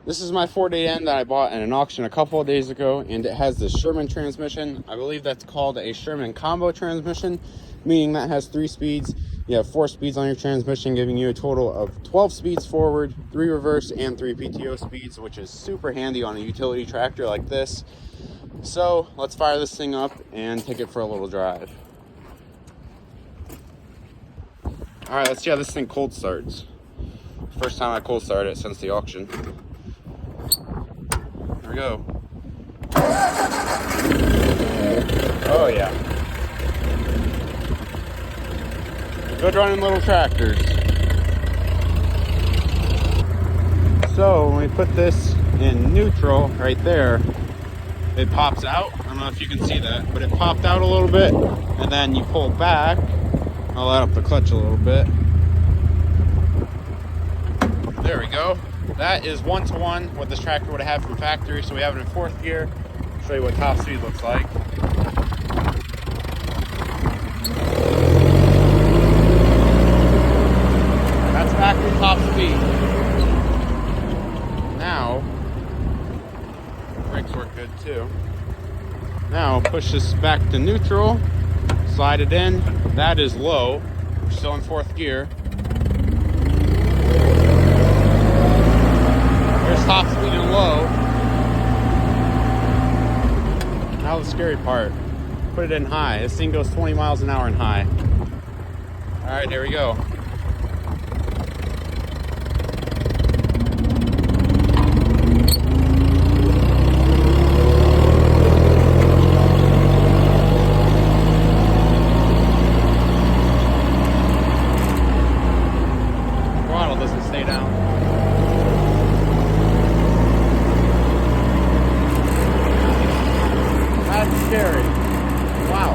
This is my 480N that I bought at an auction a couple of days ago, and it has the Sherman transmission. I believe that's called a Sherman Combo transmission, meaning that has 3 speeds. You have 4 speeds on your transmission, giving you a total of 12 speeds forward, 3 reverse, and 3 PTO speeds, which is super handy on a utility tractor like this. So let's fire this thing up and take it for a little drive. All right, let's see how this thing cold starts. First time I cold started it since the auction. Here we go. Oh yeah. Good running little tractors. So when we put this in neutral right there, it pops out. I don't know if you can see that, but it popped out a little bit, and then you pull back. I'll let up the clutch a little bit. There we go. That is 1-to-1 what this tractor would have from factory. So we have it in 4th gear. I'll show you what top speed looks like. That's factory top speed. Now, brakes work good too. Now push this back to neutral, slide it in. That is low. We're still in 4th gear. There's top speed and low. Now the scary part. Put it in high. This thing goes 20 miles an hour in high. All right, there we go. Throttle doesn't stay down. That's scary. Wow.